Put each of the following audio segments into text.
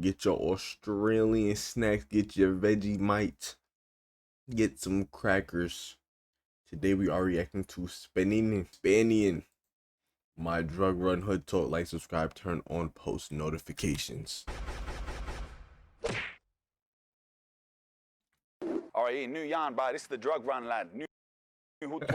Get your Australian snacks, get your Vegemite, get some crackers. Today we are reacting to Spanian. My drug run hood talk. Like, subscribe, turn on post notifications. All right, new yarn, bro. This is the drug run, lad. New hood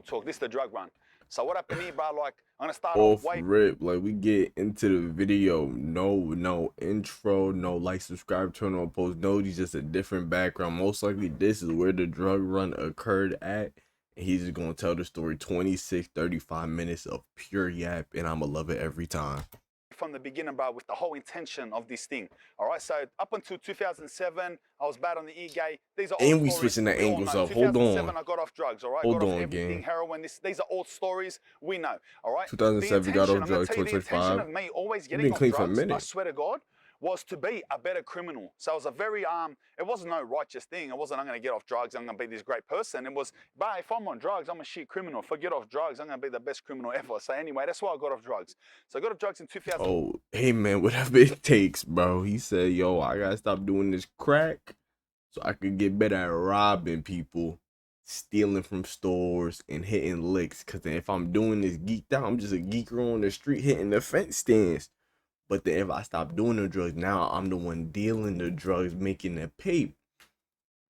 talk. This is the drug run. So what happened here, bro? Like, I'm gonna start off rip. Like, we get into the video. No intro, no like, subscribe, turn on post. No, he's just a different background. Most likely, this is where the drug run occurred at. And he's just gonna tell the story. 35 minutes of pure yap, and I'ma love it every time. From the beginning, bro, with the whole intention of this thing. All right, so up until 2007, I was bad on the e-gay. These are all and we stories switching the angles up. 2007, I got off drugs. All right, hold got on, off everything, gang. heroin. These are all stories we know. All right, 2007 got off drugs. 2025. The intention of me always getting off drugs, I swear to God, was to be a better criminal. So it was a very it wasn't no righteous thing. It wasn't I'm gonna get off drugs, I'm gonna be this great person. It was, but if I'm on drugs, I'm a shit criminal. If I get off drugs, I'm gonna be the best criminal ever. So anyway, that's why I got off drugs. So I got off drugs in 2000. Oh, hey man, whatever it takes, bro. He said, yo, I gotta stop doing this crack so I could get better at robbing people, stealing from stores, and hitting licks. Cause then if I'm doing this geeked out, I'm just a geeker on the street hitting the fence stands. But then if I stop doing the drugs, now I'm the one dealing the drugs, making the pay.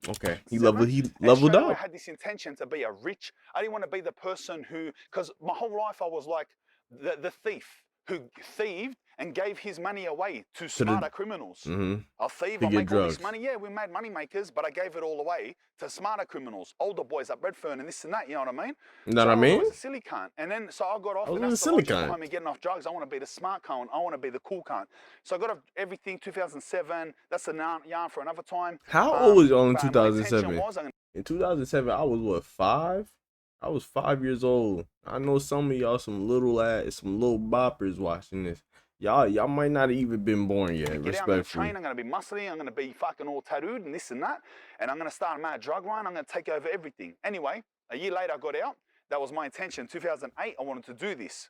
Okay, he leveled up. I had this intention to be a rich. I didn't want to be the person who, because my whole life I was like the thief who thieved and gave his money away to smarter criminals. I'll thieve, I'll make all this money. Yeah, we made money makers, but I gave it all away to smarter criminals, older boys up Redfern and this and that, you know what I mean? Know what I mean? I was a silly cunt. And then, so I got off, and that's the logic behind me getting off drugs. I want to be the smart cunt. I want to be the cool cunt. So I got off everything 2007. That's a yarn for another time. How old was you in 2007? In 2007, I was what, 5? I was 5 years old. I know some of y'all, some little boppers watching this. Y'all might not have even been born yet. Respectfully. I'm gonna be muscly. I'm gonna be fucking all tattooed and this and that. And I'm gonna start a mad drug run. I'm gonna take over everything. Anyway, a year later, I got out. That was my intention. 2008, I wanted to do this.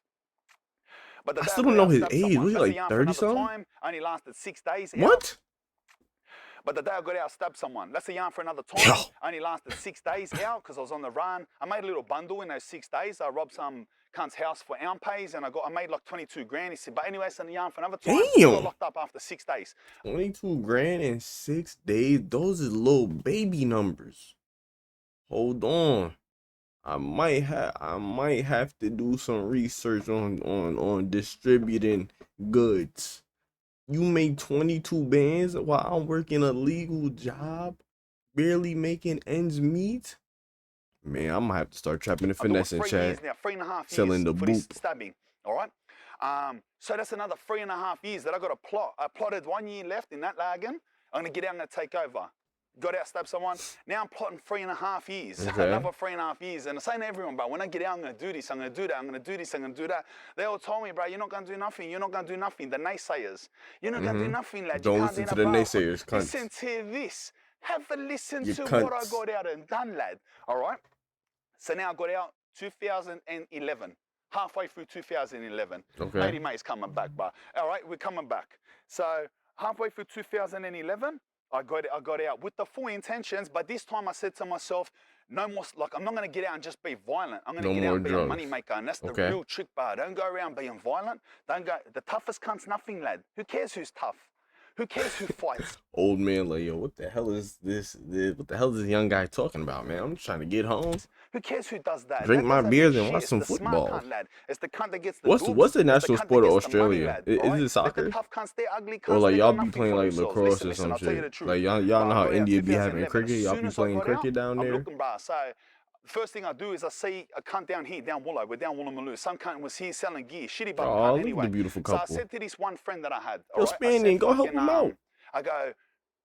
But I still don't know his age. Was he like 30 something? Only lasted 6 days. What? But the day I got out, I stabbed someone. That's a yarn for another time. Only lasted 6 days out because I was on the run. I made a little bundle in those 6 days. I robbed some cunt's house for pays, and I made like 22 grand. He said, but anyway, it's a yarn for another time. I got locked up after 6 days. 22 grand in 6 days. Those are little baby numbers. Hold on. I might have to do some research on distributing goods. You make 22 bands while I'm working a legal job, barely making ends meet. Man, I'm gonna have to start trapping the finesse in chat. 3.5 years selling the for this stabbing. All right. So that's another 3.5 years that I got a plot. I plotted 1 year left in that lagan. I'm gonna get out and I'm gonna take over. Got out, stabbed someone. Now I'm plotting 3.5 years. Okay. Another 3.5 years. And I'm saying to everyone, bro, when I get out, I'm going to do this, I'm going to do that, I'm going to do this, I'm going to do that. They all told me, bro, you're not going to do nothing. You're not going to do nothing. The naysayers. You're not going to do nothing, lad. Don't listen to the naysayers, cunt. Listen to this. Have a listen to what I got out and done, lad. All right? So now I got out 2011. Halfway through 2011. Okay. Lady mate's coming back, bro. All right, we're coming back. So halfway through 2011, I got out with the full intentions, but this time I said to myself, no more, like, I'm not going to get out and just be violent. I'm going to get out and be a money maker, and that's the real trick, bar. Don't go around being violent. Don't go, the toughest cunt's nothing, lad. Who cares who's tough? Who cares who fights? Old man, like, yo, what the hell is this? What the hell is this young guy talking about, man? I'm just trying to get home. Who cares who does that? Drink my beers and watch some football. Cunt, lad. It's the cunt that gets the what's the national sport of Australia? Is it soccer? Tough cunts, they're ugly cunts, or like y'all be playing like lacrosse or some shit? Like y'all know how India be having cricket? Y'all be playing cricket down there? So the first thing I do is I see a cunt down here, down Woolo. We're down Woolloomooloo. Some cunt was here selling gear. Shitty bum cunt anyway. Beautiful couple. So I said to this one friend that I had, yo, Spanian, go help him out. I go,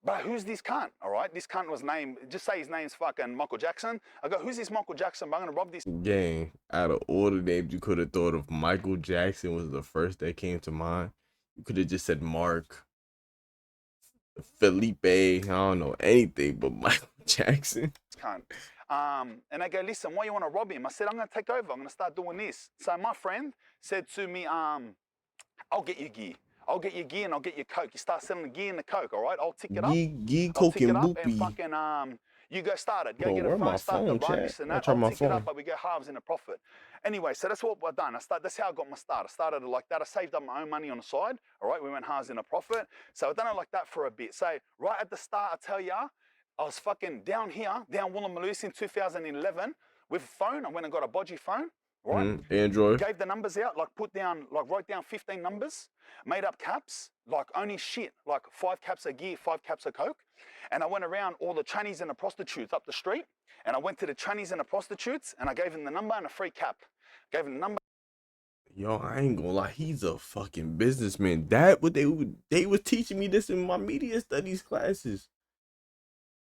but who's this cunt? All right, this cunt was named, just say his name's fucking Michael Jackson. I go, who's this Michael Jackson? I'm gonna rob this. Gang, out of all the names you could have thought of, Michael Jackson was the first that came to mind. You could have just said Mark, Felipe, I don't know anything but Michael Jackson. Cunt. And I go, listen, why you want to rob him? I said, I'm gonna take over. I'm gonna start doing this. So my friend said to me, I'll get you gear. I'll get your gear and I'll get your coke. You start selling the gear and the coke, all right? I'll tick it up. Gee, I'll coke tick it and up and boopy. fucking you go start it. Go Bro, get a where phone, my start the phone, run, chat? this and I that. try I'll my tick it up, phone. but we go halves in the profit. Anyway, so that's what I've done. That's how I got my start. I started like that. I saved up my own money on the side. All right, we went halves in the profit. So I've done it like that for a bit. So right at the start, I tell ya, I was fucking down here, down Woolloomooloo in 2011 with a phone. I went and got a bodgy phone, right? Android. Gave the numbers out, like wrote down 15 numbers, made up caps, like only shit, like 5 caps of gear, 5 caps of coke. And I went around all the trannies and the prostitutes up the street. And I went to the trannies and the prostitutes and I gave them the number and a free cap. Gave them the number. Yo, I ain't gonna lie, he's a fucking businessman. That what they was teaching me this in my media studies classes.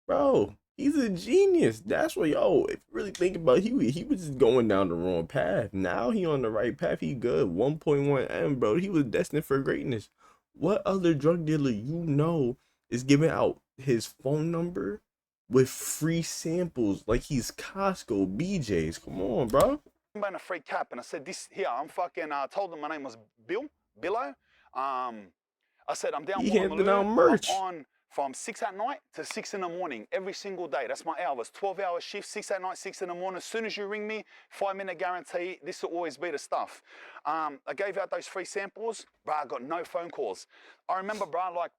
Bro, he's a genius. That's what, yo, if you really think about it, he was just going down the wrong path. Now he on the right path. He good. 1.1 M, bro. He was destined for greatness. What other drug dealer you know is giving out his phone number with free samples like he's Costco, BJ's? Come on, bro. And a free cap, and I said, "This here, I'm fucking." Told them my name was Billo. I said, "I'm down He handed out Woolloomooloo. I'm merch. on from 6 at night to 6 in the morning every single day. That's my hours. 12-hour shift, 6 at night, 6 in the morning. As soon as you ring me, 5-minute guarantee. This will always be the stuff." I gave out those free samples, bro. I got no phone calls. I remember, bro, like.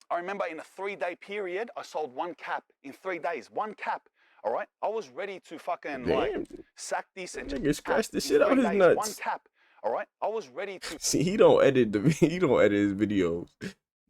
I remember in a 3-day period, I sold 1 cap in 3 days. 1 cap. All right, I was ready to fucking like Damn. sack this and Nigga scratch the in shit out 3 his days. 1 nuts. cap. All right, I was ready to See, he don't edit he don't edit his videos.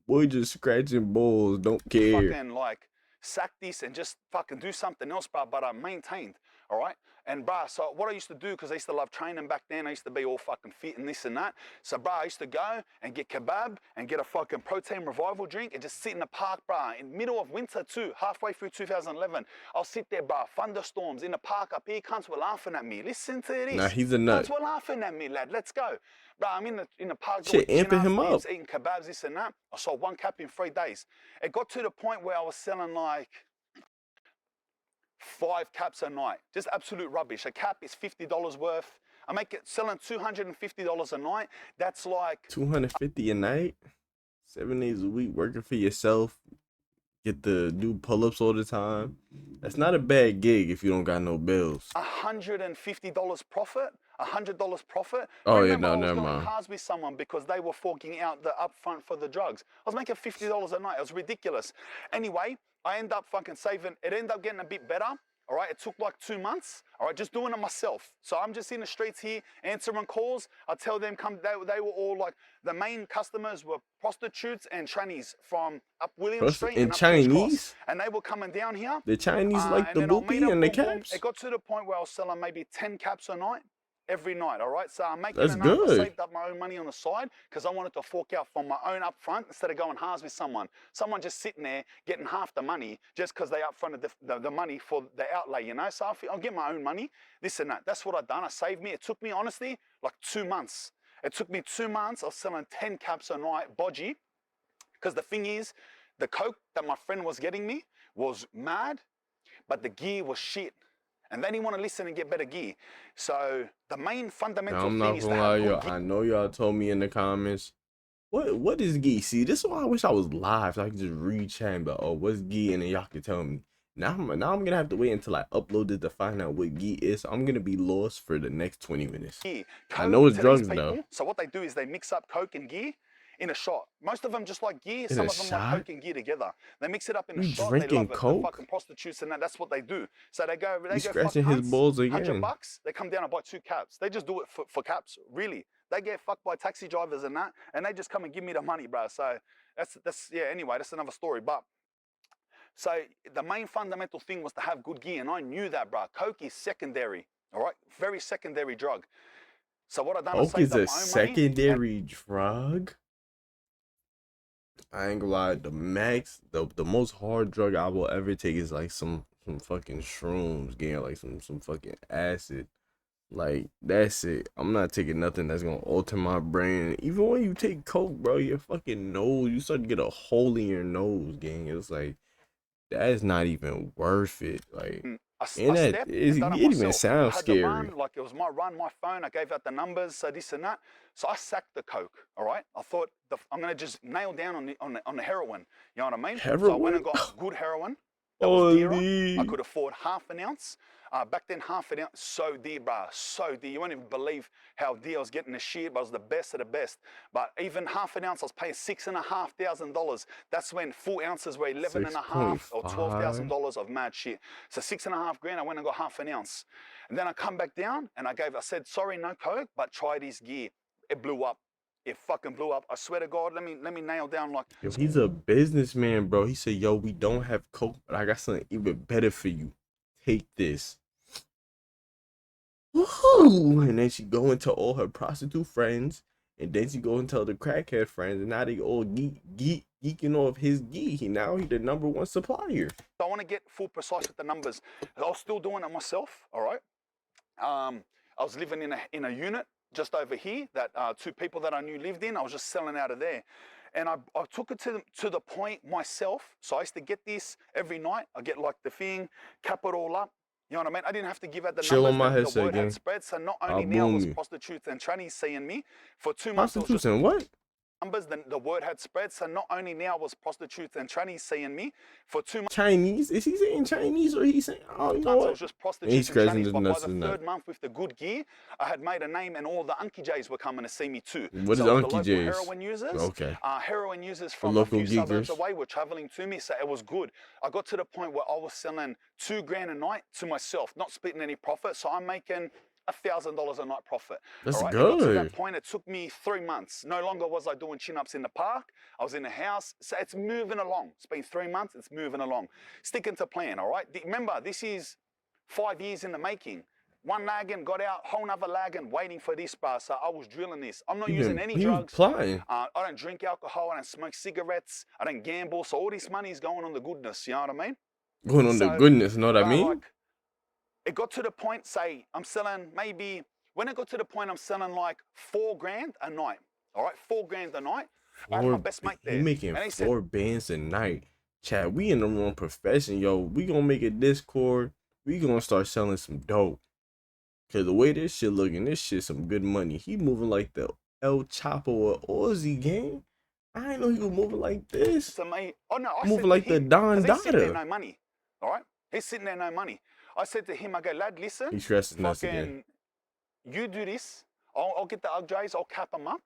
Boy just scratching balls, don't care. fucking like sack this and just fucking do something else, bro. But I maintained, all right. And bro, so what I used to do, because I used to love training back then, I used to be all fucking fit and this and that. So bro, I used to go and get kebab and get a fucking protein revival drink and just sit in the park, bro. In middle of winter too, halfway through 2011, I'll sit there, bro. Thunderstorms in the park up here. Cunts were laughing at me. Listen to Nah, this. he's a Cunts nut. were laughing at me, lad. Let's go. Bro, I'm in the park doing Shit, amping him up. chin-ups, eating kebabs, this and that. I sold 1 cap in 3 days. It got to the point where I was selling like 5 caps a night. Just absolute rubbish. A cap is $50 worth. I make it selling $250 a night. That's like 250 a night, 7 days a week, working for yourself. Get to do pull-ups all the time. That's not a bad gig if you don't got no bills. $150 profit, $100 profit. Oh yeah, Remember, no, I was never going mind. cars with someone because they were forking out the upfront for the drugs. I was making $50 a night. It was ridiculous. Anyway, I end up fucking saving. It ended up getting a bit better. All right, it took like 2 months. All right, just doing it myself. So I'm just in the streets here answering calls. I tell them come. They were all like the main customers were prostitutes and trannies from up William Street In and up King's Cross, Chinese, and they were coming down here. the Chinese like And the then I'll meet boopy them, and the boom, boom. caps. It got to the point where I was selling maybe 10 caps a night, every night, all right? So I'm making That's enough. I good. saved up my own money on the side because I wanted to fork out from my own upfront instead of going halves with someone. Someone just sitting there getting half the money just because they upfronted the money for the outlay, you know? So I'll get my own money, this and that. That's what I've done. I saved me. It took me, honestly, like 2 months. It took me 2 months of selling 10 caps a night, bodgy, because the thing is, the coke that my friend was getting me was mad, but the gear was shit. And they didn't want to listen and get better gear. So the main Now, fundamental I'm thing not is to gonna have lie, good y'all. gear. I know y'all told me in the comments. What is gi? See, this is why I wish I was live so I could just read chat and be like, oh, what's gi? And then y'all can tell me. Now I'm gonna have to wait until I upload it to find out what gi is. So I'm gonna be lost for the next 20 minutes. Gear. I Coke know it's to these drugs people. though. So what they do is they mix up coke and gear in a shot. Most of them just like gear. In Some a of them like shot? coke and gear together. They mix it up in a You shot. They drinking love it. The coke? fucking prostitutes and that's what they do. So they go You fuck scratching his cunts. balls $100. again. They come down and buy 2 caps. They just do it for caps. Really. They get fucked by taxi drivers and that, and they just come and give me the money, bro. So that's yeah. Anyway, that's another story. But so the main fundamental thing was to have good gear, and I knew that, bro. Coke is secondary, all right, very secondary drug. So what I done, I Coke saved is up a my own money. secondary drug. I ain't gonna lie, the most hard drug I will ever take is like some fucking shrooms, getting like some fucking acid. Like that's it. I'm not taking nothing that's gonna alter my brain. Even when you take coke, bro, your fucking nose, you start to get a hole in your nose, gang. It's like that's not even worth it. Like And that stepped is, and it done it didn't even myself. I sound had the scary. run, like it was my run, my phone. I gave out the numbers, so this and that. So I sacked the coke. All right. I thought I'm gonna just nail down on the heroin. You know what I mean? So I went Heroin? and got good heroin. That was dearer. I Holy. could afford half an ounce. Back then, half an ounce, so dear, bruh, so dear. You won't even believe how dear I was getting the shit, but I was the best of the best. But even half an ounce, I was paying $6,500. That's when full ounces were 11 and a half or 6.5. $12,000 of mad shit. So 6.5 grand, I went and got half an ounce. And then I come back down and I said, sorry, no coke, but try this gear. It blew up. It fucking blew up. I swear to God, let me nail down like. Yo, he's a businessman, bro. He said, yo, we don't have coke, but I got something even better for you. Take this. Woohoo! And then she go and tell all her prostitute friends, and then she go and tell the crackhead friends, and now they all geeking off his geek. He the #1 supplier. I want to get full precise with the numbers. I was still doing it myself, all right? I was living in a unit just over here that 2 people that I knew lived in. I was just selling out of there. And I took it to the point myself. So I used to get this every night. I get like the thing, cap it all up. You know what I mean? I didn't have to give out the Chill on numbers. my The headset word had again. spread. So not I'll only now boom was you. prostitutes and trannies seeing me, for 2 months it was just Prostitution, what? numbers. The word had spread. So not only now was prostitutes and trannies seeing me, for 2 Chinese? Is he saying Chinese or he saying, oh, you know months it what? was just And he's prostitutes and scratching trannies. his But by nuts the and nut. 3rd month with the good gear, I had made a name and all the Unky J's were coming to see me too. What is So it was the Unky local J's? heroin users. Okay. Heroin users The from a local few suburbs geekers. away were traveling to me. So it was good. I got to the point where I was selling 2 grand a night to myself, not splitting any profit. So I'm making $1,000 a night profit. That's All right. It got to that good. point. It took me 3 months. No longer was I doing chin-ups in the park. I was in the house. So it's moving along. It's been 3 months. It's moving along. Sticking to plan. All right. Remember, this is 5 years in the making. One lagging, got out, whole nother lagging, waiting for this bar. So I was drilling this. I'm not using any He was drugs. plotting. I don't drink alcohol. I don't smoke cigarettes. I don't gamble. So all this money is going on the goodness. You know what I mean? Going on the So, goodness, know what I bro, mean? like, it got to the point, say, I'm selling maybe, when it got to the point, I'm selling like 4 grand a night. All right, 4 grand a night. I had my best mate He there. making And he said, 4 bands a night. Chad, we in the wrong profession, yo. We gonna make a Discord. We gonna start selling some dope. Cause the way this shit looking, this shit some good money. He moving like the El Chapo or Ozzy gang. I didn't know he was moving like this. to me, oh no, I said Moving to like the him, Don because he's sitting there Dada. no money. All right, he's sitting there no money. I said to him, I go, lad, listen, He stressed his nuts again. fucking, you do this. I'll get the UGJs, I'll cap them up.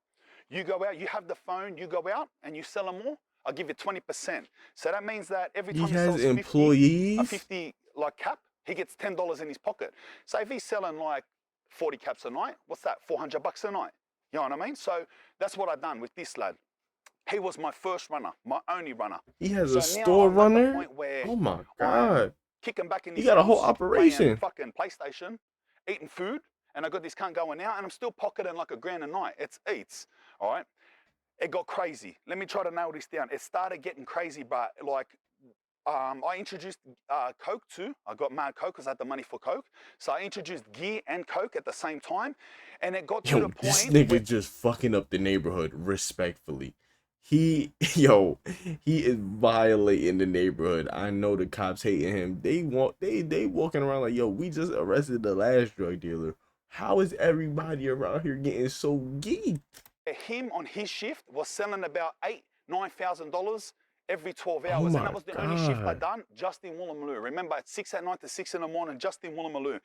You go out, you have the phone, you go out and you sell them all. I'll give you 20%. So that means that every He time he has sells 50, a employees. 50 like cap, he gets $10 in his pocket. So if he's selling like 40 caps a night, what's that? $400 a night. You know what I mean? So that's what I've done with this lad. He was my first runner, my only runner. He has So a now store I'm at the runner. point where Oh my I'm god. kicking back in He this got a whole house, playing operation. fucking PlayStation, eating food, and I got this cunt going out, and I'm still pocketing like a grand a night. It's eats, all right? It got crazy. Let me try to nail this down. It started getting crazy, but like, I introduced Coke too. I got mad Coke because I had the money for Coke. So I introduced gear and Coke at the same time. And it got to the Yo, this point where nigga just fucking up the neighborhood, respectfully. He, yo, he is violating the neighborhood. I know the cops hating him. They walking around like, yo, we just arrested the last drug dealer. How is everybody around here getting so geeked? him on his shift was selling about $9,000 every 12 Oh hours. And my that was the only shift I'd god. done, just in Woolloomooloo. Remember, at 6 at night to 6 in the morning, just in Woolloomooloo.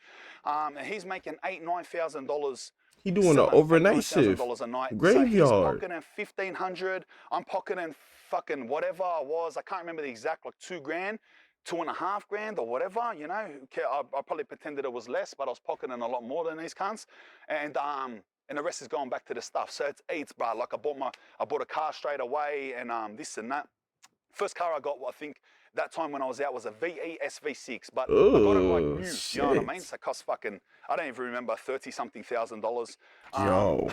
And he's making $9,000 He doing an selling overnight shift. $9,000 a night. So he's Graveyard. pocketing 1,500. I'm pocketing fucking whatever I was. I can't remember the exact, like 2 grand, 2.5 grand or whatever, you know. I probably pretended it was less, but I was pocketing a lot more than these cunts. And the rest is going back to the stuff. So it's eats, bro. Like I bought a car straight away and this and that. First car I got, I think that time when I was out was a VE SV6, but I got it like Oh new. You know what I mean? shit. So it cost fucking, I don't even remember, 30-something thousand dollars. Yo.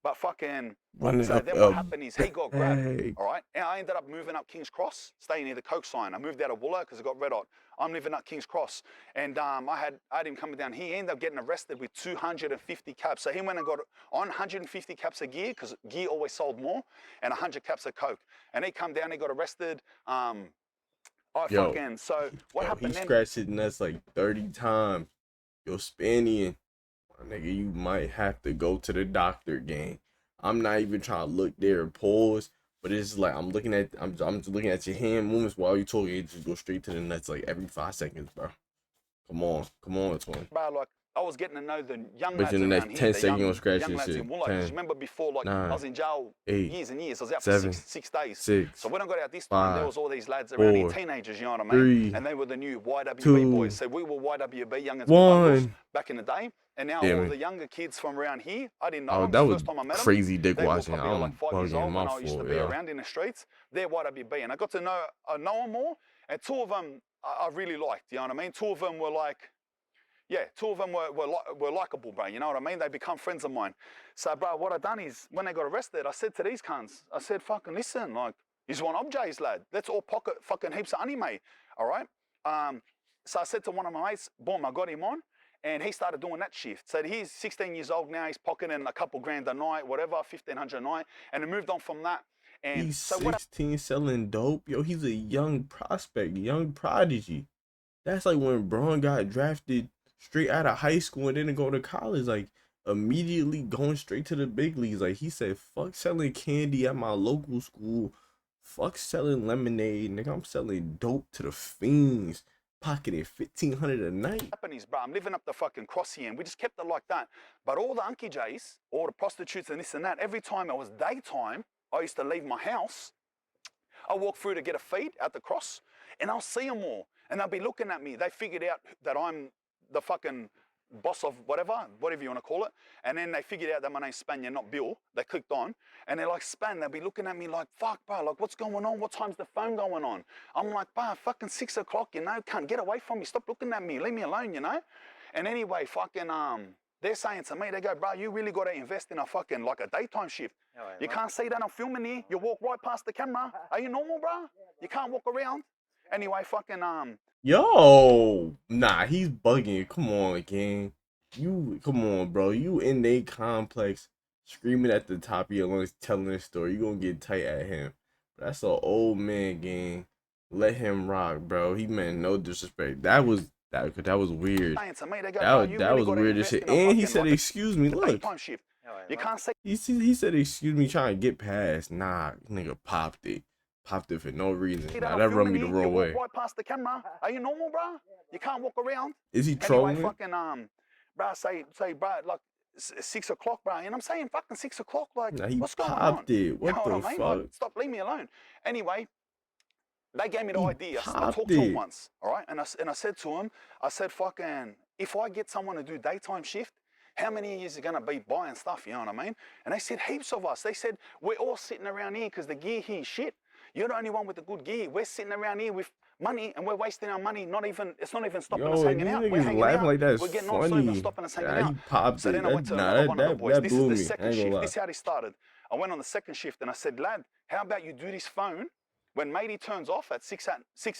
But fucking, Running so up then a what happened is he got grabbed, bag. all right? And I ended up moving up King's Cross, staying near the Coke sign. I moved out of Wooler because it got red hot. I'm living up King's Cross. And I had him coming down here. He ended up getting arrested with 250 caps. So he went and got on 150 caps of gear because gear always sold more and 100 caps of Coke. And he come down, he got arrested. Yo, So what he happened then? scratched his nuts like 30 times. Yo, Spanian, my nigga, you might have to go to the doctor, gang. I'm not even trying to look there and pause, but it's like I'm just looking at your hand movements while you talking. It just go straight to the nuts like every 5 seconds, bro. Come on, twin. Bro, like I was getting to know the young But in lads the around next here, 10 seconds, you gonna the scratch young this lads shit. in Woolite. Because 10, remember before, like I 9, was in jail 8, years and years. I was out for 7, six days. So 6, when I got out this time, there 5, was all these lads around here, 4, teenagers, you know what I mean? 3, And they were the new YWB boys. 2, So we were YWB, youngins with bundles, 1. back in the day. And now Damn all it. the younger kids from around here, I didn't know Oh, them. that It's the was first time I met them. crazy dick They were watching. probably like I'm 5 years bugging old my when I used to fault, be yeah. around in the streets. They're YWB, and I got to know them more. And two of them I really liked. You know what I mean? Two of them were like, yeah, two of them were likable, bro. You know what I mean? They become friends of mine. So, bro, what I done is when they got arrested, I said to these cunts, I said, fucking listen, like, he's one objects, lad. Let's all pocket fucking heaps of anime, all right? So I said to one of my mates, boom, I got him on, and he started doing that shift. So he's 16 years old now. He's pocketing a couple grand a night, whatever, 1,500 a night, and he moved on from that. And He's so what? 16 selling dope. Yo, he's a young prospect, young prodigy. That's like when Braun got drafted straight out of high school and then go to college, like immediately going straight to the big leagues. Like he said, fuck selling candy at my local school. Fuck selling lemonade, nigga. I'm selling dope to the fiends. Pocketing 1,500 a night. Japanese, bro. I'm living up the fucking cross here, and we just kept it like that. But all the Unky J's, all the prostitutes and this and that, every time it was daytime, I used to leave my house. I walk through to get a feed at the cross, and I'll see them all, and they'll be looking at me. They figured out that I'm the fucking boss of whatever you want to call it, and then they figured out that my name's Spanian, not Bill. They clicked on, and they're like, Span. They'll be looking at me like, fuck, bro, like, what's going on? What time's the phone going on? I'm like, bro, fucking 6 o'clock, you know, can't get away from me. Stop looking at me. Leave me alone, you know? And anyway, fucking, they're saying to me, they go, bro, you really got to invest in a fucking, like a daytime shift. You can't see that I'm filming here. You walk right past the camera. Are you normal, bro? You can't walk around. Anyway, fucking, Yo, nah, he's bugging. Come on, gang. Come on, bro. You in they complex, screaming at the top of your lungs, telling a story. You gonna get tight at him. That's an old man, gang. Let him rock, bro. He meant no disrespect. That was weird. saying to me, they go, bro, you That really was got to weird as invest shit. in a And he fucking, said, like "Excuse me, a look." daytime shift. You can't say. He said, "Excuse me," trying to get past. Nah, nigga popped it. Popped it for no reason. Nah, that rubbed me the wrong way. You walk right past the camera. Are you normal, bro? You can't walk around. Is he Anyway, trolling? fucking, bro, say, bro, like 6 o'clock, bro. And I'm saying fucking 6 o'clock, like, Nah, he what's going on? popped it. You What know the what I mean? fuck? Like, stop, leave me alone. Anyway, they gave me the He idea. I popped talked to him it. once, all right? And I said to him, I said, fucking, if I get someone to do daytime shift, how many years are going to be buying stuff, you know what I mean? And they said, heaps of us. They said, we're all sitting around here because the gear here is shit. You're the only one with the good gear. We're sitting around here with money and we're wasting our money. It's not even stopping us Yo, hanging these out. We're niggas hanging laughing out. like that's We're getting on. It's not even funny. stopping us hanging Yeah, he out. popped So it. then I went to Nah, another one of the boys. that This blew is me. the I second ain't gonna shift. lie. This is how they started. I went on the second shift and I said, lad, how about you do this phone when matey turns off at 6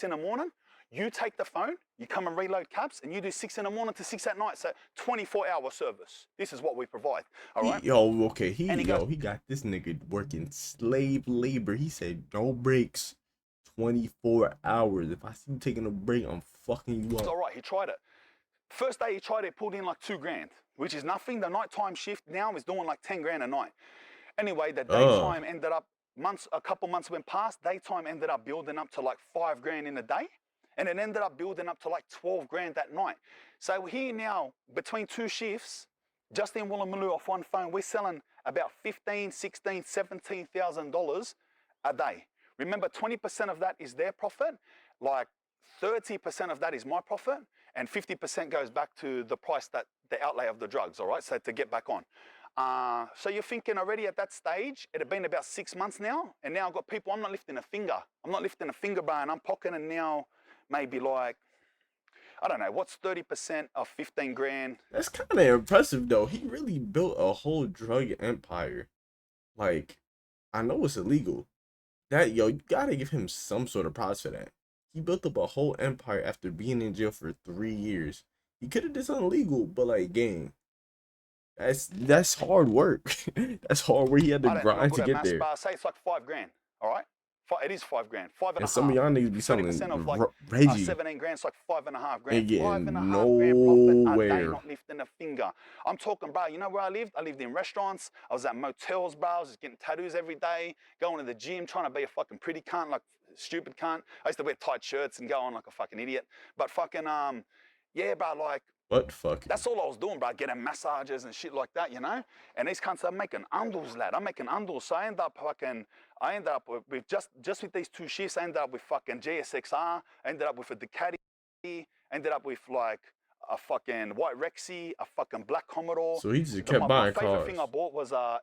in the morning? You take the phone, you come and reload cabs, and you do 6 in the morning to 6 at night. So 24-hour service. This is what we provide. All right. He got this nigga working slave labor. He said no breaks, 24 hours. If I see you taking a break, I'm fucking you up. All right. He tried it. First day he tried it, pulled in like 2 grand, which is nothing. The nighttime shift now is doing like 10 grand a night. Anyway, the daytime ended up a couple months went past. Daytime ended up building up to like 5 grand in a day. And it ended up building up to like 12 grand that night. So here now, between 2 shifts, just in Woolloomooloo off one phone, we're selling about $15,000, $16,000, $17,000 a day. Remember, 20% of that is their profit, like 30% of that is my profit, and 50% goes back to the price that the outlay of the drugs, all right? So to get back on. So you're thinking already at that stage, it had been about 6 months now, and now I've got people, I'm not lifting a finger. I'm not lifting a finger, bro, and I'm pocketing now maybe like, I don't know, what's 30% of 15 grand? That's kind of impressive, though. He really built a whole drug empire. Like, I know it's illegal. You gotta give him some sort of props for that. He built up a whole empire after being in jail for 3 years. He could have did something legal, but like, gang, that's hard work. That's hard work. He had to grind to get there. Say it's like 5 grand, all right? It is 5 grand, five and And a some of half. y'all niggas be 20% selling of like Reggie 17 grand, it's like 5.5 grand. and Five and a getting half grand profit a day, nowhere. not lifting a finger. I'm talking, bro, you know where I lived? I lived in restaurants. I was at motels, bro. I was just getting tattoos every day, going to the gym, trying to be a fucking pretty cunt, like stupid cunt. I used to wear tight shirts and go on like a fucking idiot. But fucking, yeah, bro, like, But fucking. that's all I was doing, bro, getting massages and shit like that, you know? And these cunts are making undles, lad. I'm making undles. So I ended up with just with these 2 shifts, I ended up with fucking GSXR, I ended up with a Ducati, ended up with like a fucking white Rexy, a fucking black Commodore. So he just kept My buying favorite thing I cars. bought was a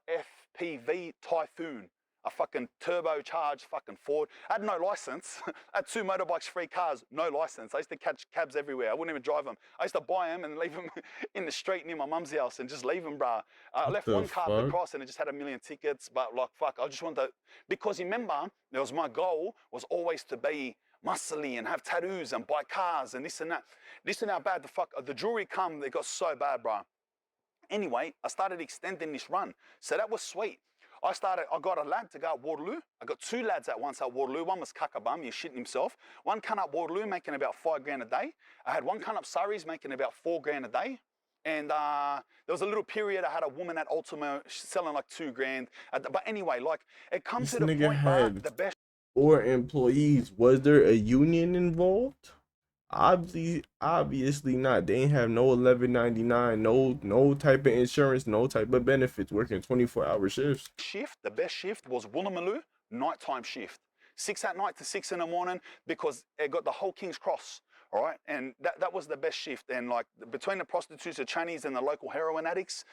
FPV Typhoon. A fucking turbocharged fucking Ford. I had no license. I had 2 motorbikes, 3 cars, no license. I used to catch cabs everywhere. I wouldn't even drive them. I used to buy them and leave them in the street near my mum's house and just leave them, bruh. I What left the 1 car at the fuck? cross and it just had a million tickets. But like, fuck, I just wanted to, because remember, there was my goal was always to be muscly and have tattoos and buy cars and this and that. Listen how bad the jewelry come, they got so bad, bruh. Anyway, I started extending this run. So that was sweet. I got a lad to go at Waterloo. I got 2 lads at once at Waterloo. One was Cuckabum, he's shitting himself. One cunt up Waterloo making about 5 grand a day. I had one cunt up Surrey's making about 4 grand a day. And there was a little period I had a woman at Ultimo selling like 2 grand. But anyway, like it comes This to the nigga point, bruh, had the best 4 employees. Was there a union involved? Obviously not. They ain't have no 1199, no type of insurance, no type of benefits. Working 24-hour shifts. the best shift was Woolloomooloo, nighttime shift. 6 at night to 6 in the morning because it got the whole King's Cross. All right. And that was the best shift. And like between the prostitutes, the Chinese, and the local heroin addicts,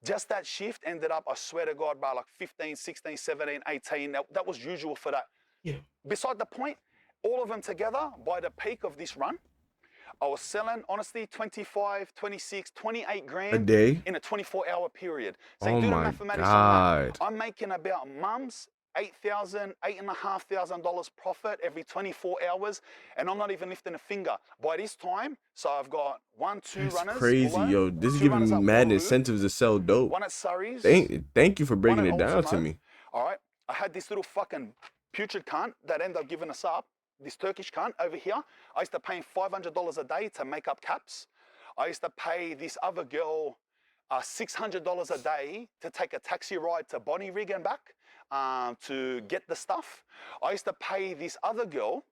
just that shift ended up, I swear to God, by like 15, 16, 17, 18. That was usual for that. Yeah. Beside the point, all of them together by the peak of this run, I was selling, honestly, 25, 26, 28 A grand day? in a 24-hour period. So you Oh do the my mathematics on that. God. I'm making about mums $8,000, $8,500 profit every 24 hours, and I'm not even lifting a finger. By this time, so I've got 2 That's runners, crazy, Woolo, yo. This is 2 runners giving me at mad Waterloo, incentives to sell dope. 1 at Surrey's, Thank you for 1 breaking at it down to Ultimo. me. All right, I had this little fucking putrid cunt that ended up giving us up. This Turkish cunt over here. I used to pay him $500 a day to make up caps. I used to pay this other girl $600 a day to take a taxi ride to Bonnie Rig and back to get the stuff. I used to pay this other girl,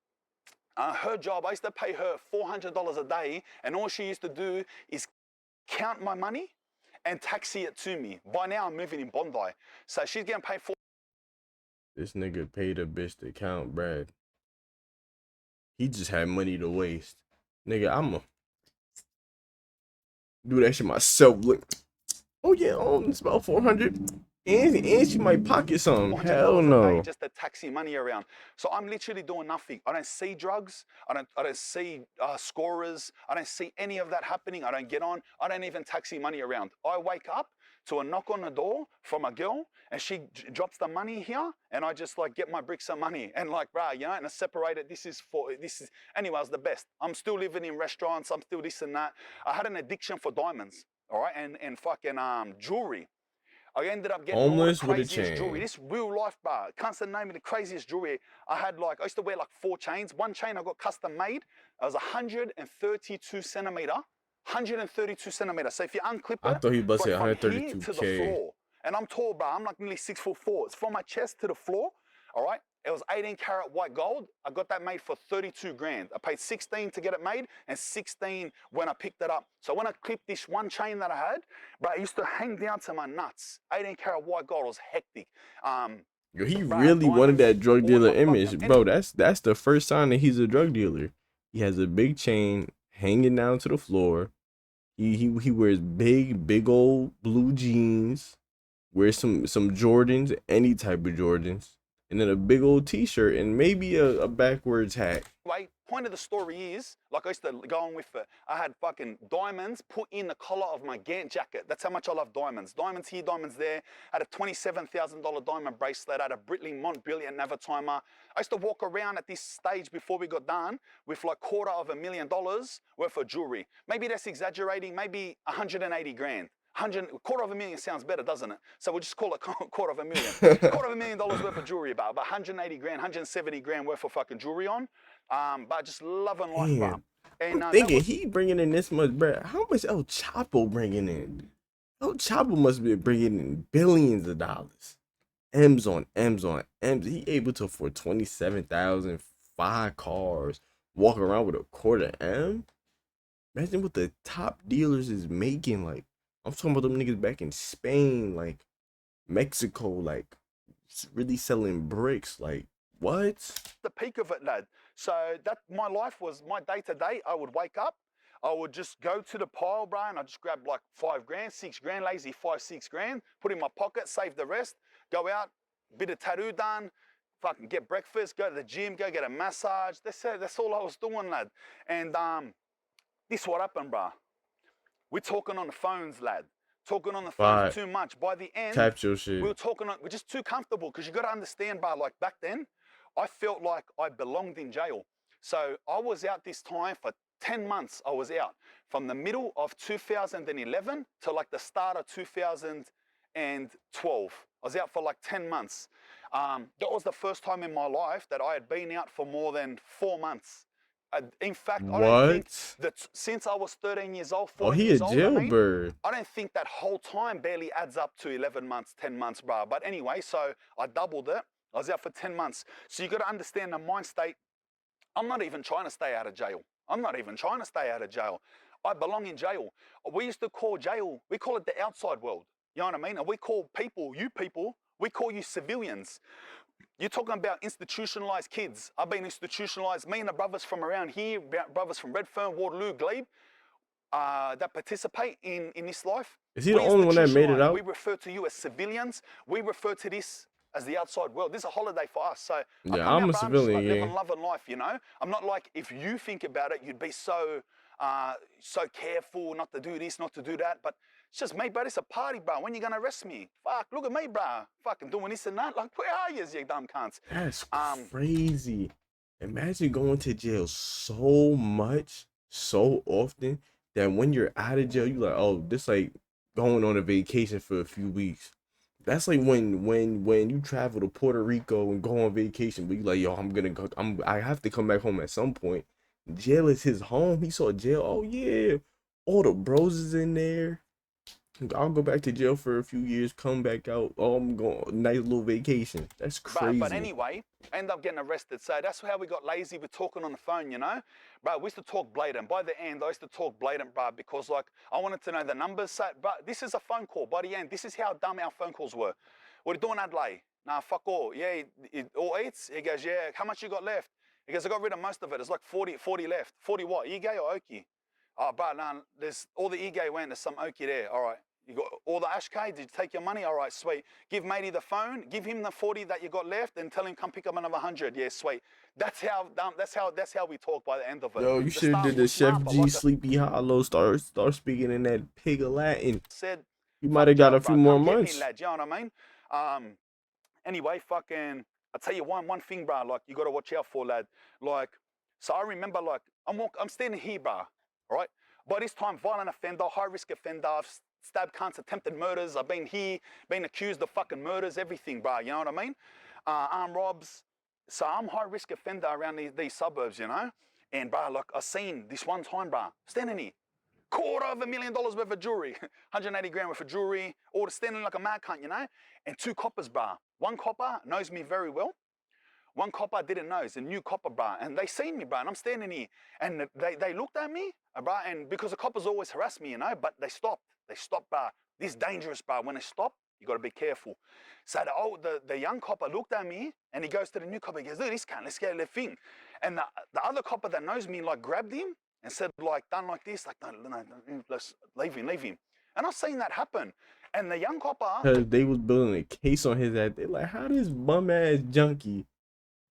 her job, I used to pay her $400 a day, and all she used to do is count my money and taxi it to me. By now, I'm moving in Bondi. So she's getting paid for. This nigga paid a bitch to count Brad. He just had money to waste. Nigga, I'ma do that shit myself. Look. Oh yeah, it's about 400. And she might pocket some. Hell $400 a day no. just to taxi money around. So I'm literally doing nothing. I don't see drugs. I don't see scorers. I don't see any of that happening. I don't get on. I don't even taxi money around. I wake up to a knock on the door from a girl, and she drops the money here, and I just like get my bricks of money and like, bruh, you know, and I separate it. This is anyway, I was the best. I'm still living in restaurants. I'm still this and that. I had an addiction for diamonds, all right, and fucking jewelry. I ended up getting all the Homeless with a craziest jewelry. chain. This real life bar. Can't say the name of the craziest jewelry. I used to wear like 4 chains. One chain I got custom made. It was 132 centimeter. 132 centimeters. So if you unclip I it, thought he was about it's to say like from here to the 132K. floor. And I'm tall, bro. I'm like nearly 6'4". It's from my chest to the floor. All right. It was 18 karat white gold. I got that made for 32 grand. I paid 16 to get it made and 16 when I picked it up. So when I clipped this one chain that I had, bro, it used to hang down to my nuts. 18 karat white gold was hectic. Yo, he Bro, really wanted diamonds that drug all in dealer my fucking. image. Bro, that's the first sign that he's a drug dealer. He has a big chain hanging down to the floor. He wears big old blue jeans. Wears some Jordans, any type of Jordans, and then a big old t-shirt and maybe a backwards hat. Anyway, point of the story is, like I used to go on with it, I had fucking diamonds put in the collar of my Gant jacket. That's how much I love diamonds. Diamonds here, diamonds there. I had a $27,000 diamond bracelet. I had a Britling Mont Brilliant Navitimer. I used to walk around at this stage before we got done with like $250,000 worth of jewelry. Maybe that's exaggerating, maybe 180 grand. $250,000 sounds better, doesn't it? So we'll just call it $250,000. $250,000 worth of jewelry, bro. About 180 grand, 170 grand worth of fucking jewelry on. But just loving life, bro. Damn. And I'm that thinking was he bringing in this much bread. How much El Chapo bringing in? El Chapo must be bringing in billions of dollars. M's on M's on M's. He able to afford 27,000, 5 cars, walk around with a quarter M. Imagine what the top dealers is making. Like, I'm talking about them niggas back in Spain, like Mexico, like really selling bricks. Like, what? the peak of it, lad. So that my life was my day to day. I would wake up, I would just go to the pile, bro, and I just grab like 5 grand, 6 grand, lazy 5, 6 grand, put in my pocket, save the rest, go out, bit of tattoo done, fucking get breakfast, go to the gym, go get a massage. That's it. That's all I was doing, lad. And this what happened, bro. We're talking on the phones, lad. Talking on the phones Right. too much. By the end, Tap your shit. we were talking on, we're just too comfortable because you got to understand, bro, like back then, I felt like I belonged in jail. So I was out this time for 10 months. I was out from the middle of 2011 to like the start of 2012. I was out for like 10 months. That was the first time in my life that I had been out for more than 4 months. In fact, I don't think What? that since I was 13 years old, Oh, 14 he a years old, jailbird. I don't think that whole time barely adds up to 11 months, 10 months, bro. But anyway, so I doubled it. I was out for 10 months. So you got to understand the mind state. I'm not even trying to stay out of jail. I'm not even trying to stay out of jail. I belong in jail. We used to call jail, we call it the outside world. You know what I mean? And we call people, you people, we call you civilians. You're talking about institutionalized kids. I've been institutionalized. Me and the brothers from around here, brothers from Redfern, Waterloo, Glebe, that participate in this life. Is he the We only one that made it institutionalize. We out? refer to you as civilians. We refer to this as the outside world. This is a holiday for us. So I Yeah, come I'm out, a bro, I'm just like civilian, living, gang. loving life, you know? I'm not like, if you think about it, you'd be so careful not to do this, not to do that. But it's just me, bro. It's a party, bro. When you gonna arrest me? Fuck, look at me, bro. Fucking doing this and that. Like, where are you dumb cunts? That's Um, crazy. Imagine going to jail so much, so often that when you're out of jail, you're like, oh, this like going on a vacation for a few weeks. That's like when you travel to Puerto Rico and go on vacation, but you like, yo, I'm gonna go, I have to come back home at some point. Jail is his home. He saw jail. Oh yeah, all the bros is in there. I'll go back to jail for a few years, come back out. Oh, I'm going nice little vacation. That's but crazy. anyway, I ended up getting arrested. So that's how we got lazy with talking on the phone, you know? Bro, we used to talk blatant. By the end, I used to talk blatant, bro, because like I wanted to know the numbers. So, but this is a phone call. By the end, this is how dumb our phone calls were. What are you doing, Adelaide? Nah, fuck all. Yeah, all eats? He goes, yeah, how much you got left? He goes, I got rid of most of it. It's like 40 left. 40 what? Ige or Okie? Oh, bro, nah, there's all the Ige went. There's some Okie there. All right. You got all the Ashkay? Did you take your money? All right, sweet. Give matey the phone. Give him the 40 that you got left, and tell him come pick up another 100. Yeah, sweet. That's how dumb. That's how we talk by the end of it. Yo, you The should have staff did the was Chef smart, but G like I Sleepy Hollow. Start speaking in that pig of Latin. said, You might fuck have got jail, a few bro. more Come get me, months. lad. You know what I mean? Anyway, fucking. I tell you one thing, bro. Like you got to watch out for, lad. Like, so I remember, like I'm standing here, bro. All right. By this time, violent offender, high risk offender. I've stabbed cunts, attempted murders. I've been here, been accused of fucking murders, everything, bro. You know what I mean? Armed robs. So I'm high risk offender around these suburbs, you know. And bro, like I seen this one time, bro, standing here, $250,000 worth of jewelry, 180 grand worth of jewelry, all standing like a mad cunt, you know. And 2 coppers, bro. One copper knows me very well. One copper didn't know. It's a new copper, bro. And they seen me, bro. And I'm standing here. And they looked at me, bro. And because the coppers always harass me, you know. But they stopped. They stopped, bro. This is dangerous, bro. When they stop, you got to be careful. So the young copper looked at me. And he goes to the new copper. He goes, look, this cunt, let's get the thing. And the other copper that knows me, like, grabbed him. And said, like, done like this. Like, no, let's leave him. And I've seen that happen. And the young copper. Cause they was building a case on his ass. They like, how this bum ass junkie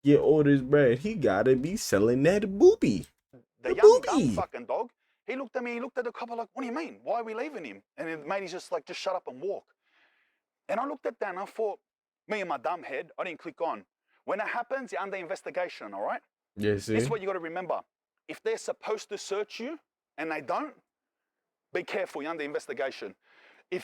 get all this bread? He gotta be selling that booby. The The young dumb booby. fucking dog, he looked at me, he looked at the copper like, what do you mean? Why are we leaving him? And then matey's just like, just shut up and walk. And I looked at that and I thought, me and my dumb head, I didn't click on. When it happens, you're under investigation, all right? Yes, This see? is what you got to remember. If they're supposed to search you and they don't, be careful, you're under investigation. if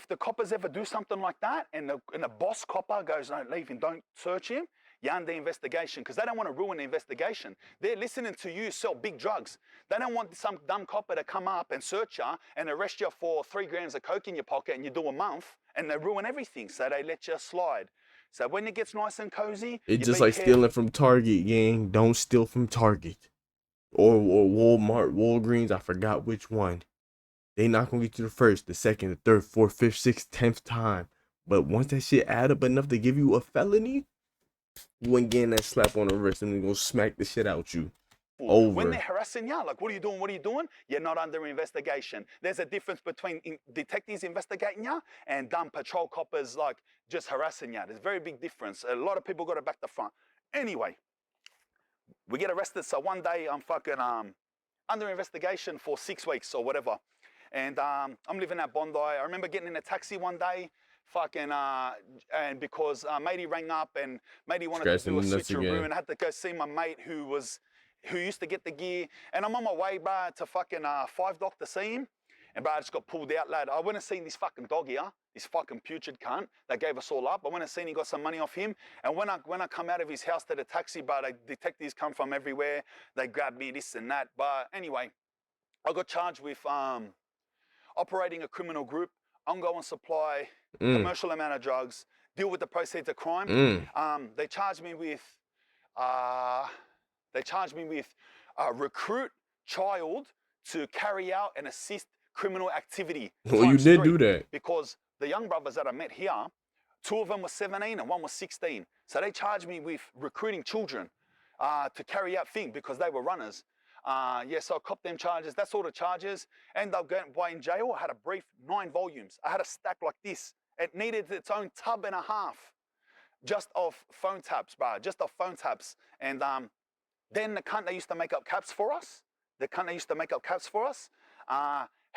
the coppers ever do something like that, and the boss copper goes, no, leave him, don't search him, you're under investigation, because they don't want to ruin the investigation. They're listening to you sell big drugs. They don't want some dumb copper to come up and search you and arrest you for 3 grams of coke in your pocket, and you do a month, and they ruin everything, so they let you slide. So when it gets nice and cozy, It's you just be like careful. stealing from Target, gang. Don't steal from Target. Or Walmart, Walgreens, I forgot which one. They not gonna get you the first, the second, the third, fourth, fifth, sixth, 10th time. But once that shit add up enough to give you a felony, you ain't getting that slap on the wrist and they gonna smack the shit out you. When they're Over. harassing you, like, what are you doing? What are you doing? You're not under investigation. There's a difference between detectives investigating you and dumb patrol coppers, like, just harassing you. There's a very big difference. A lot of people got to back the front. Anyway, we get arrested. So one day I'm fucking under investigation for 6 weeks or whatever. And I'm living at Bondi. I remember getting in a taxi one day, fucking, and because matey rang up and matey wanted to do a Scratching the nuts switcheroo, again. and I had to go see my mate who used to get the gear. And I'm on my way, bro, to fucking 5 Dock to see him. And bro, I just got pulled out, lad. I went and seen this fucking dog here, this fucking putrid cunt that gave us all up. I went and seen he got some money off him. And when I come out of his house to the taxi, bro, the detectives come from everywhere. They grabbed me, this and that. But anyway, I got charged with operating a criminal group, ongoing supply, Mm, commercial amount of drugs, deal with the proceeds of crime. mm. They charged me with uh, recruit child to carry out and assist criminal activity Well, you times did 3, do that. because the young brothers that I met here, 2 of them were 17 and 1 was 16. So they charged me with recruiting children to carry out things because they were runners. Yeah, so I copped them charges. That's all the charges. Ended up going away in jail. I had a brief 9 volumes. I had a stack like this. It needed its own tub and a half just of phone taps, bro. Just of phone taps. And then the cunt that used to make up caps for us,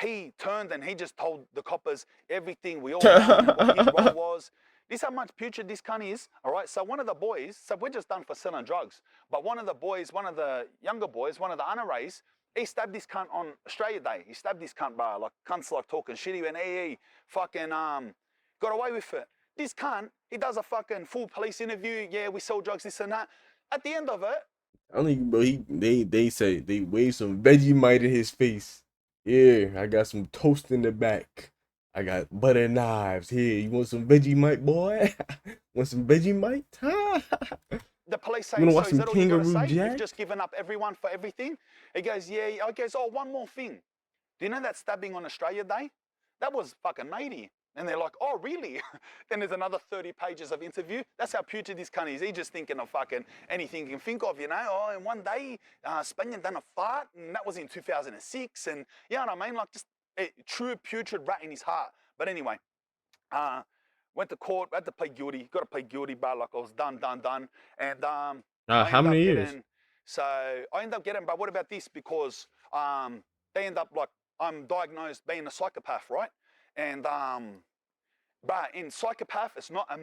he turned and he just told the coppers everything we all done and what his role was. This is how much putrid this cunt is, all right? So one of the boys, so we're just done for selling drugs, but one of the younger boys, one of the unarrays, he stabbed this cunt on Australia Day. He stabbed this cunt, bro. Like, cunt's like talking shit. He went, hey, fucking, got away with it. This cunt, he does a fucking full police interview. Yeah, we sell drugs, this and that. At the end of it, I don't even, bro. They say they wave some Vegemite in his face. Yeah, I got some toast in the back. I got butter knives here. You want some Vegemite, boy? Want some Vegemite? the police You saying, wanna so watch is some that all you got to Kangaroo say? You've Jack? just given up everyone for everything? He goes, yeah. I goes, oh, one more thing. Do you know that stabbing on Australia Day? That was fucking matey. And they're like, oh, really? Then there's another 30 pages of interview. That's how putrid this cunt is. He's just thinking of fucking anything he can think of, you know? Oh, and one day, Spanian done a fart, and that was in 2006. And you know what I mean? Like, just a true putrid rat in his heart. But anyway, went to court, had to plead guilty. Got to plead guilty, but like, I was done. And I How ended many up years? getting, but what about this? Because they end up like, I'm diagnosed being a psychopath, right? And but in psychopath, it's not a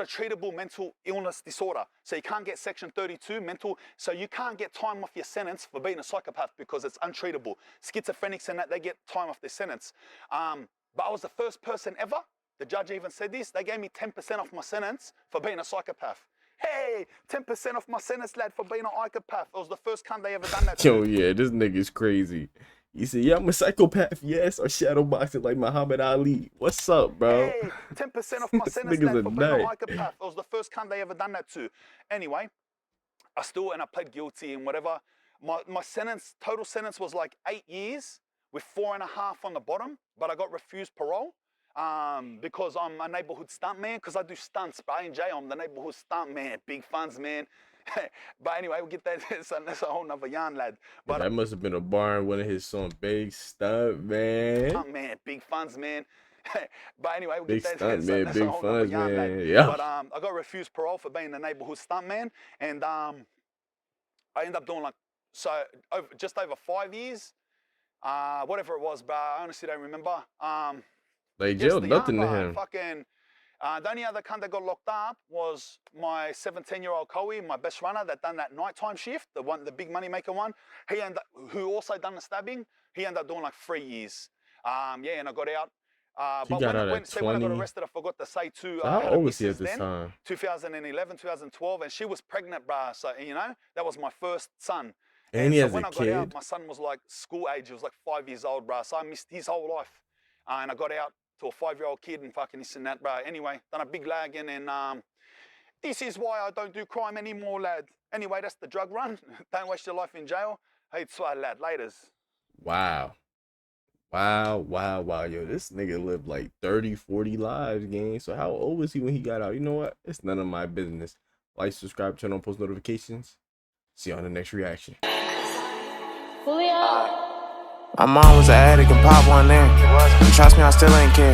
treatable mental illness disorder. So you can't get section 32 mental, so you can't get time off your sentence for being a psychopath because it's untreatable. Schizophrenics and that, they get time off their sentence. But I was the first person ever, the judge even said this, they gave me 10% off my sentence for being a psychopath. Hey, 10% off my sentence, lad, for being an psychopath. It was the first cunt they ever done that Yo, to. yeah, this nigga's crazy. You say, yeah, I'm a psychopath, yes, or shadowboxing like Muhammad Ali. What's up, bro? Hey, 10% off my This sentence, nigga's lad, a for being an nut. psychopath. It was the first cunt they ever done that to. Anyway, I pled guilty and whatever. My sentence, total sentence was like 8 years with 4.5 on the bottom, but I got refused parole because I'm a neighborhood stunt man, because I do stunts, but in jail, I'm the neighborhood stunt man, big funds, man. But anyway, we'll get that, that's a whole nother yarn, lad. But That must have been a bar in one of his songs. Big stunt, man. stunt man, big funds, man. But anyway, we'll get Big that, stunt, man. that's a Big whole nother funds, yarn, lad. man. Yeah. But I got refused parole for being a neighborhood stunt man, and I ended up doing like, so just over 5 years, whatever it was, bro. I honestly don't remember. Like, Guess jail, the yarn, nothing to bro. him. Fucking, the only other cunt that got locked up was my 17-year-old Coe, my best runner that done that nighttime shift, the big money maker one. Who also done the stabbing. He ended up doing like 3 years. Yeah, and I got out. He But got out when at I got 20. arrested, I forgot to say too. So I how had a old was he at missus this then, time? 2011, 2012, and she was pregnant, bruh. So that was my first son. And And he so has a when I got out, kid? my son was like school age. He was like 5 years old, bruh. So I missed his whole life. And I got out to a 5-year-old kid and fucking this and that, bruh. Anyway, done a big lag and this is why I don't do crime anymore, lad. Anyway, that's the drug run. Don't waste your life in jail. Hey, try, lad. Laters. Wow. Wow. Yo, this nigga lived like 30, 40 lives, gang. So how old was he when he got out? You know what? It's none of my business. Like, subscribe, turn on post notifications. See you on the next reaction. My mom was an addict and pop one there. And trust me, I still ain't care.